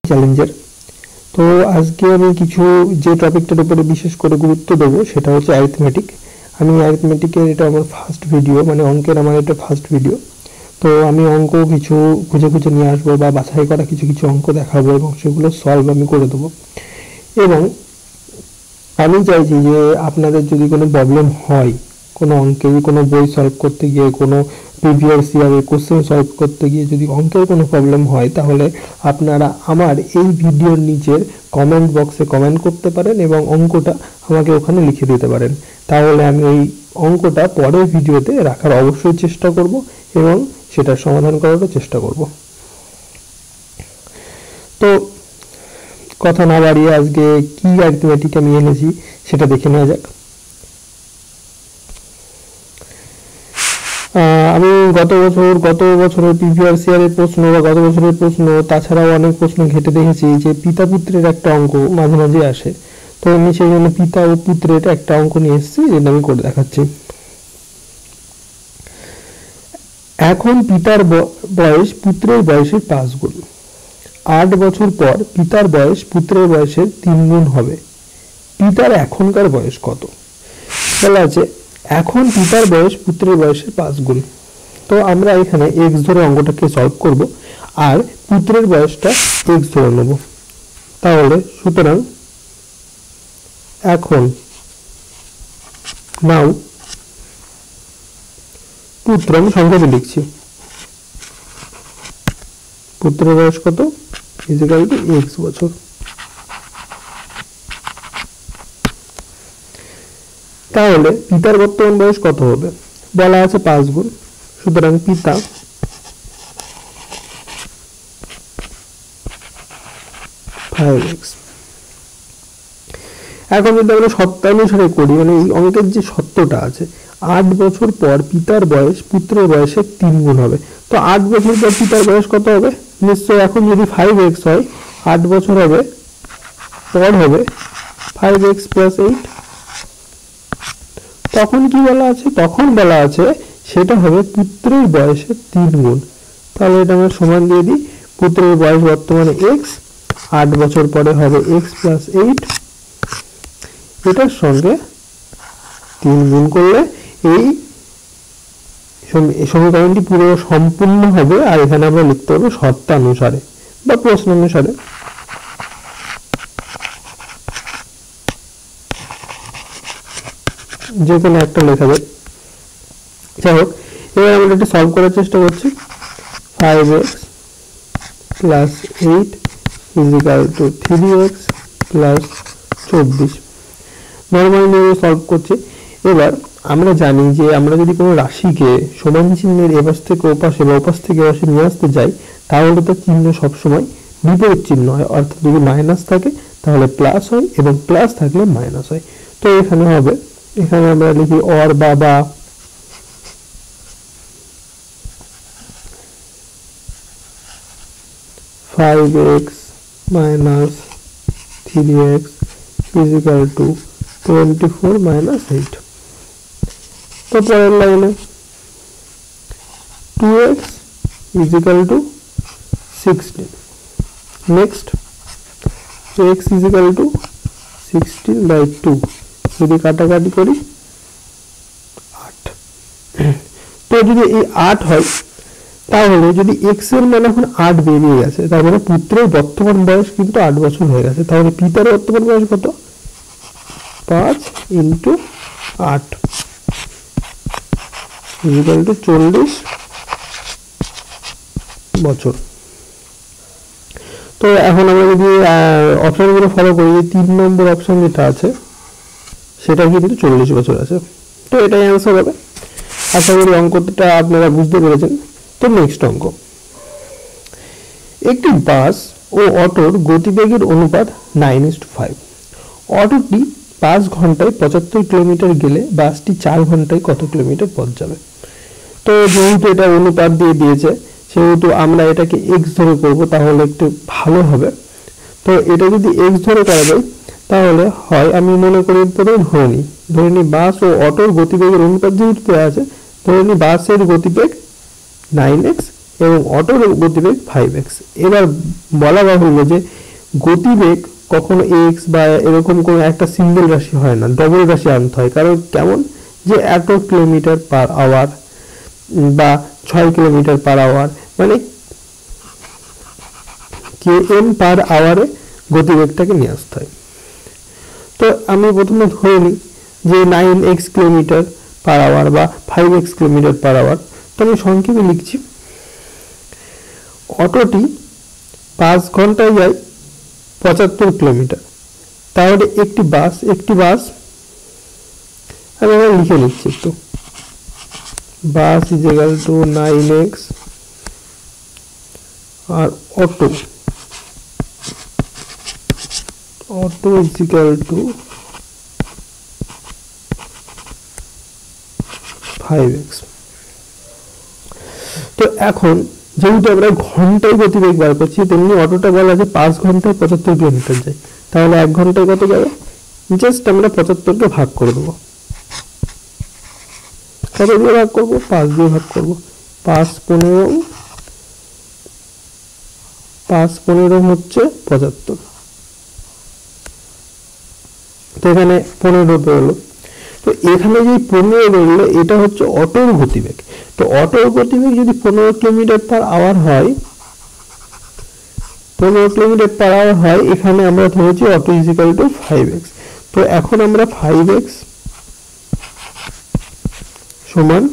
চ্যালেঞ্জের। তো আজকে আমি কিছু যে টপিকটার উপরে বিশেষ করে গুরুত্ব দেবো সেটা হচ্ছে অ্যারিথমেটিক। আমি অ্যারিথমেটিকের এটা আমার ফার্স্ট ভিডিও, মানে অঙ্কের আমার এটা ফার্স্ট ভিডিও। তো আমি অঙ্ক কিছু খুঁজে খুঁজে নিয়ে আসবো বা বাছাই করা কিছু কিছু অঙ্ক দেখাবো এবং সেগুলো সলভ আমি করে দেবো। এবং আমি চাইছি যে আপনাদের যদি কোনো প্রবলেম হয় কোনো অঙ্কে, কোনো বই সলভ করতে গিয়ে, কোনো প্রিভিয়াস ইয়ারের কোশ্চেন সলভ করতে গিয়ে যদি অঙ্কের কোনো প্রবলেম হয়, তাহলে আপনারা আমার এই ভিডিওর নিচের কমেন্ট বক্সে কমেন্ট করতে পারেন এবং অঙ্কটা আমাকে ওখানে লিখে দিতে পারেন। তাহলে আমি ওই অঙ্কটা পরের ভিডিওতে রাখার অবশ্যই চেষ্টা করব এবং সেটার সমাধান করারও চেষ্টা করব। তো কথা না বাড়িয়ে আজকে কি অ্যারিথমেটিক আমি এনেছি সেটা দেখে নেওয়া যাক। আমি গত বছরের প্রিভিয়াস ইয়ারের প্রশ্ন বা গত বছরের প্রশ্ন, তাছাড়াও অনেক প্রশ্ন ঘেটে দেখেছি যে পিতা পুত্রের একটা অঙ্ক মাঝে মাঝে আসে। তো আমি সেই জন্য পিতা ও পুত্রের একটা অঙ্ক নিয়ে এসেছি, যেটা আমি করে দেখাচ্ছি। এখন পিতার বয়স পুত্রের বয়সের 5 গুণ। 8 বছর পর পিতার বয়স পুত্রের বয়সের 3 গুণ হবে। পিতার এখনকার বয়স কত? বলা আছে এখন পিতার বয়স পুত্রের বয়সের 5 গুণ। তো আমরা এখানে x ধরে অঙ্কটাকে সলভ করব আর পুত্রের বয়সটা x ধরে নেব। তাহলে সুতরাং এখন নাও পুত্র, আমি সংখ্যাতে লিখছি, পুত্রের বয়স কত ইকুয়াল টু x বছর। তাহলে পিতার বর্তমান বয়স কত হবে? বলা আছে 5 গুণ, সুতরাং পিতা এখন যদি আমরা সত্যানুসারে করি, মানে এই অঙ্কের যে সত্যটা আছে, 8 বছর পর পিতার বয়স পুত্রের বয়সের 3 গুণ হবে। তো 8 বছর পর পিতার বয়স কত হবে? নিশ্চয়ই এখন যদি 5x হয়, 8 বছর হবে পর হবে 5x + 8। তখন কি বলা আছে? তখন বলা আছে সেটা হবে পুত্রের বয়সের 3 গুণ। তাহলে এটা আমরা সমান দিয়ে দিই, পুত্রের বয়স বর্তমানে x, 8 বছর পরে হবে x + 8, এটার সঙ্গে 3 গুণ করলে এই সমীকরণটি পুরো সম্পূর্ণ হবে। আর এখানে আমরা লিখতে পারবো শর্তানুসারে বা প্রশ্নানুসারে। যে কোনো একটা লেখা যায়। যাই হোক, এবার আমরা এটা সলভ করার চেষ্টা করছি। 5x + 8 = 3x + 24। নর্মাল নিয়ে সলভ করছি। এবার আমরা জানি যে আমরা যদি কোনো রাশিকে সমান চিহ্নের এপাশ থেকে ওপাশে বা ওপাশ থেকে এপাশে নিয়ে আসতে যাই, তাহলে তার চিহ্ন সবসময় বিপরীত চিহ্ন হয়। অর্থাৎ যদি মাইনাস থাকে তাহলে প্লাস হয় এবং প্লাস থাকলে মাইনাস হয়। তো এখানে হবে, এখানে আমরা লিখি অর বা 5x - 3x = 24 - 8। তো পরের লাইনে 2x = 16। নেক্সট x = 16/2, যদি কাটাকাটি করি 8। তো যদি এই 8 হয়, তাহলে যদি x এর মান এখন 8 বেরিয়ে গেছে, তার মানে পুত্রের বর্তমান বয়স কিন্তু 8 বছর হয়ে গেছে। তাহলে পিতার বর্তমান বয়স কত? 5 × 8 = 40 বছর। তো এখন আমরা যদি অপশনগুলো ফলো করি, 3 নম্বর অপশন যেটা আছে সেটা কিন্তু 40 বছর আছে। তো এটাই অ্যান্সার হবে। আশা করি অঙ্কটা আপনারা বুঝতে পেরেছেন। তো নেক্সট অঙ্ক, একটি বাস ও অটোর গতিবেগের অনুপাত 9:5। অটোটি 5 ঘন্টায় 75 কিলোমিটার গেলে বাসটি 4 ঘন্টায় কত কিলোমিটার পথ যাবে? তো যেহেতু এটা অনুপাত দিয়ে দিয়েছে, সেহেতু আমরা এটাকে x ধরে করব, তাহলে একটু ভালো হবে। তো এটা যদি x ধরে করা যায়, তাহলে হয় আমি মনে করি ধরে নিই বাস ও অটোর গতিবেগের অনুপাত যেহেতু দেওয়া আছে, ধরে নিই বাসের গতিবেগ 9x এবং অটোর গতিবেগ 5x। এবার বলা বাহুল্য যে গতিবেগ কখনো x বা এরকম কোনো একটা সিঙ্গেল রাশি হয় না, ডবল রাশি আনতে হয়। কারণ কেমন, যে এত কিলোমিটার পার আওয়ার বা 6 কিলোমিটার পার আওয়ার, মানে km পার আওয়ারে গতিবেগটাকে নিয়ে আসতে হয়। তো আমি প্রথমে ধরে নিই যে 9x কিলোমিটার পার আওয়ার বা 5x কিলোমিটার পার আওয়ার। তো আমি সংক্ষেপে লিখছি, অটোটি 5 ঘন্টায় যায় 75 কিলোমিটার। তাহলে একটি বাস আমি এবার লিখে নিচ্ছি একটু, bus is equal to 9x আর auto is equal to 5x। তো এখন যেহেতু আমরা ঘন্টায় গতিবেগ বার করছি, তেমনি অটোটা বলা আছে 5 ঘন্টায় 75 কিলোমিটার যায়। তাহলে 1 ঘন্টায় কত যাবে, জাস্ট আমরা 75কে ভাগ করে দেবো। কত দিয়ে ভাগ করবো, 5 দিয়ে ভাগ করবো। 5 15 হচ্ছে 75। তো এখানে 15 বেরোলো। তো এখানে যে 15 বেরোলো এটা হচ্ছে অটোর গতিবেগ। তো অটোর গতিবেগ যদি 15 কিলোমিটার পার আওয়ার হয়, 15 কিলোমিটার পার আওয়ার হয়, এখানে আমরা ধরেছি auto is equal to 5x। তো এখন আমরা 5x সমান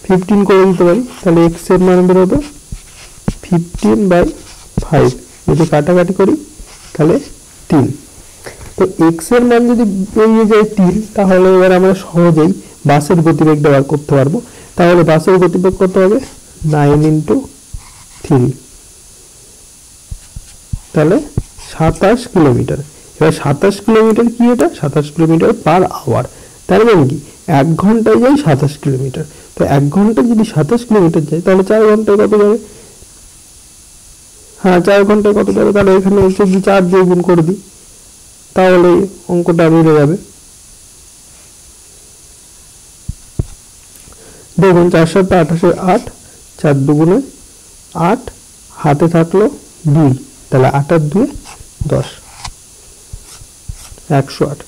15 করে দিতে পারি। তাহলে x এর মান বেরোবে 15/5। যদি কাটাকাটি করি তাহলে 3। তো x এর মান যদি বেরিয়ে যায় 3, তাহলে এবার আমরা সহজেই বাসের গতিবেগটা বার করতে পারবো। তাহলে বাসের গতিবেগ কত হবে, 9 × 3, তাহলে 27 কিলোমিটার। এবার 27 কিলোমিটার কি, এটা 27 কিলোমিটার পার আওয়ার। তার মানে কি 1 ঘন্টায় যায় 27 কিলোমিটার। তো 1 ঘন্টা যদি 27 কিলোমিটার যায়, তাহলে 4 ঘন্টায় কত যাবে, হ্যাঁ 4 ঘন্টায় কত যাবে, তাহলে এখানে হচ্ছে 4 দিয়ে গুণ করে দিই, তাহলে অঙ্কটা মিলে যাবে। দেখুন 4 × 7 = 28, 8, 4 × 2 = 8, হাতে থাকলো 2, তাহলে 8 আর 2 10, 108।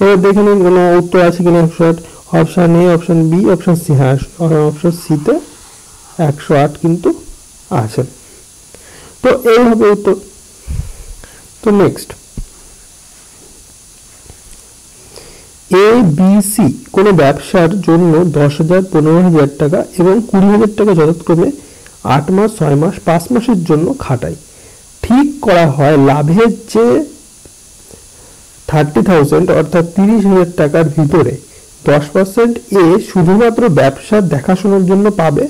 এবার দেখে নিন কোনো উত্তর আছে কিনা 108। Option A, option B, option C, হ্যাঁ অপশন সিতে 108 কিন্তু আছে। তো এই হবে উত্তর। তো নেক্সট, ABC কোনো ব্যবসার জন্য 10,000, 15,000 টাকা এবং 20,000 টাকা যথাক্রমে 8 মাস, 6 মাস, 5 মাসের জন্য খাটায়। ঠিক করা হয় লাভের যে 30,000 অর্থাৎ 30,000 টাকার ভিতরে 10% এ শুধুমাত্র ব্যবসার দেখাশোনার জন্য পাবে,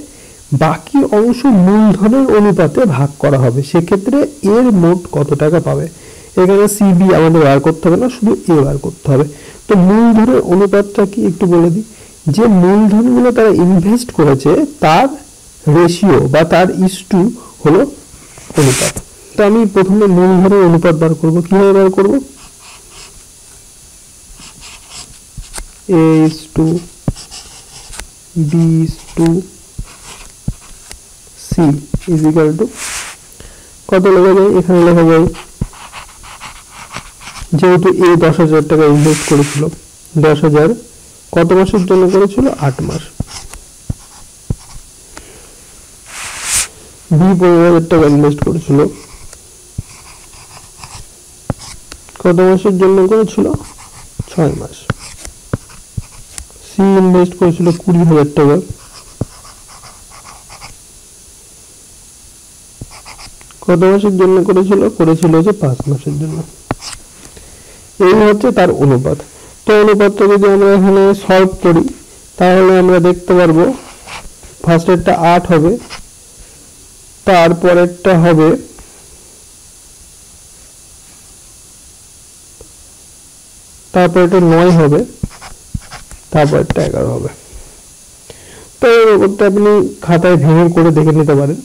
বাকি অংশ মূলধনের অনুপাতে ভাগ করা হবে। সেক্ষেত্রে এর মোট কত টাকা পাবে। এখানে সিবি আমাদের বার করতে হবে না, শুধু এ বার করতে হবে। তো মূলধনের অনুপাতটা কি একটু বলে দিই, যে মূলধনগুলো তারা ইনভেস্ট করেছে তার রেশিও বা তার ইস্টু হলো অনুপাত। তো আমি প্রথমে মূলধনের অনুপাত বার করব। কিভাবে বার করব, A/B/C ইজ ইকুয়াল টু কত লেখা যায়, এখানে লেখা যায় যেহেতু এ 10,000 টাকা ইনভেস্ট করেছিল, 10,000 কত মাসের জন্য করেছিল, 8 মাস। বি 15,000 টাকা ইনভেস্ট করেছিল, কত মাসের জন্য করেছিল, 6 মাস। সি ইনভেস্ট করেছিল 20,000 টাকা, কত মাসের জন্য করেছিল হচ্ছে 5 মাসের জন্য। এই হচ্ছে তার অনুপাত। তো অনুপাতটা যদি আমরা এখানে সলভ করি, তাহলে আমরা দেখতে পারবো ফার্স্টেরটা 8 হবে, তারপরেরটা হবে তারপরেরটা 9 হবে, তারপরেরটা 11 হবে। তো এই অনুপাতটা আপনি খাতায় ভেঙে করে দেখে নিতে পারেন।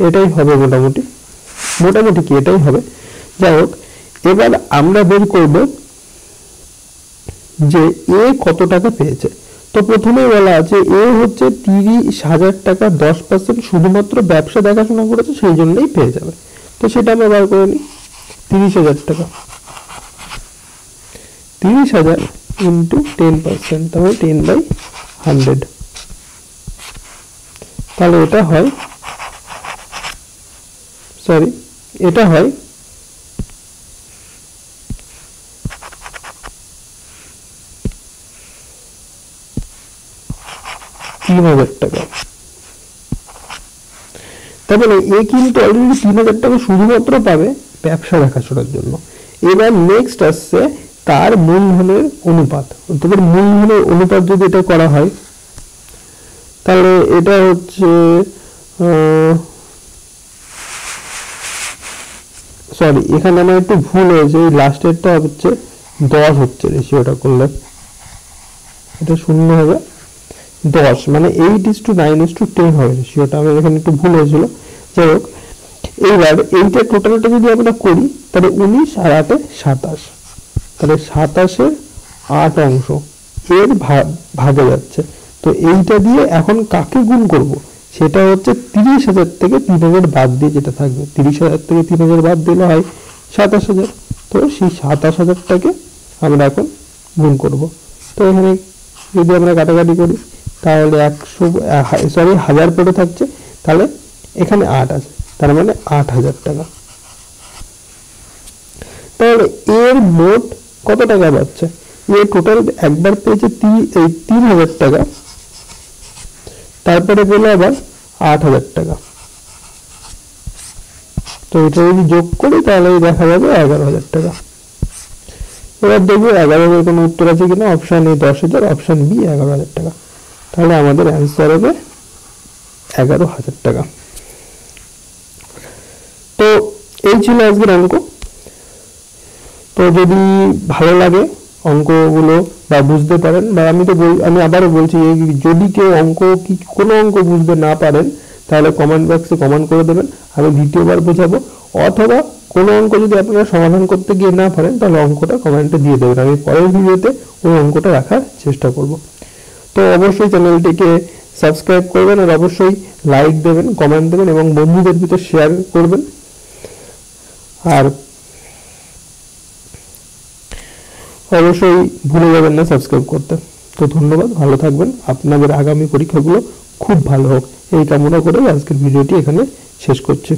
এটাই হবে মোটামুটি কি এটাই হবে। যাই হোক, এবার আমরা বের করব যে এ কত টাকা পেয়েছে। তো প্রথমেই বলা আছে এ হচ্ছে 30,000 টাকা 10% শুধুমাত্র ব্যবসা দেখাশোনা করেছে, সেই জন্যই পেয়ে যাবে। তো সেটা আমরা বার করে নিই। 30,000 টাকা, 30,000 ইন্টু 10%, তাহলে 10/100, তাহলে এটা হয় 3,000 টাকা। তারপরে এ কিন্তু অলরেডি 3,000 টাকা শুধুমাত্র পাবে ব্যবসা দেখাশোনার জন্য। এবার নেক্সট আসছে তার মূলধনের অনুপাত। তবে মূলধনের অনুপাত যদি এটা করা হয় তাহলে এটা হচ্ছে সরি, এখানে আমার একটু ভুল হয়েছে, এই লাস্টেরটা হচ্ছে 10 হচ্ছে রেশিওটা করলে, এটা 0 হবে 10, মানে 8:9:10 হবে রেশিওটা। আমার এখানে একটু ভুল হয়েছিল। যাই হোক, এইবার এইটা টোটালটা যদি আমরা করি তাহলে 19 আর 8 27, তাহলে 27-এর 8 অংশ এর ভাগে যাচ্ছে। তো এইটা দিয়ে এখন কাকে গুণ করব, সেটা হচ্ছে 30,000 থেকে 3,000 বাদ দিয়ে যেটা থাকবে। 30,000 থেকে 3,000 বাদ দিলে হয় 27,000। তো সেই 27,000টাকে আমরা এখন গুণ করব। তো এখানে যদি আমরা কাটাকাটি করি তাহলে 1000 পড়ে থাকছে, তাহলে এখানে 8 আছে, তার মানে 8,000 টাকা। তাহলে এর মোট কত টাকা পাচ্ছে? এর টোটাল একবার পেয়েছে 3,000 টাকা, তারপরে পেলো আবার 8,000 টাকা। তো এটা যদি যোগ করি তাহলে দেখা যাবে 11,000 টাকা। এবার দেখবো 11,000 কোনো উত্তর আছে কিনা। অপশন এ 10,000, অপশন বি 11,000 টাকা। তাহলে আমাদের অ্যান্সার হবে 11,000 টাকা। তো এই ছিল আজকের অঙ্ক। তো যদি ভালো লাগে অঙ্কগুলো বা বুঝতে পারেন, বা আমি আবারও বলছি, যদি কেউ কোনো অঙ্ক বুঝতে না পারেন তাহলে কমেন্ট বক্সে কমেন্ট করে দেবেন, আমি দ্বিতীয়বার বোঝাবো। অথবা কোনো অঙ্ক যদি আপনারা সমাধান করতে গিয়ে না পারেন তাহলে অঙ্কটা কমেন্টে দিয়ে দেবেন, আমি পরের ভিডিওতে ওই অঙ্কটা রাখার চেষ্টা করব। তো অবশ্যই চ্যানেলটিকে সাবস্ক্রাইব করবেন, আর অবশ্যই লাইক দেবেন, কমেন্ট দেবেন এবং বন্ধুদের ভিতরে শেয়ার করবেন। আর অবশ্যই ভুলে যাবেন না সাবস্ক্রাইব করতে। তো ধন্যবাদ, ভালো থাকবেন, আপনাদের আগামী পরীক্ষাগুলো খুব ভালো হোক এই কামনা করে আজকের ভিডিওটি এখানে শেষ করছি।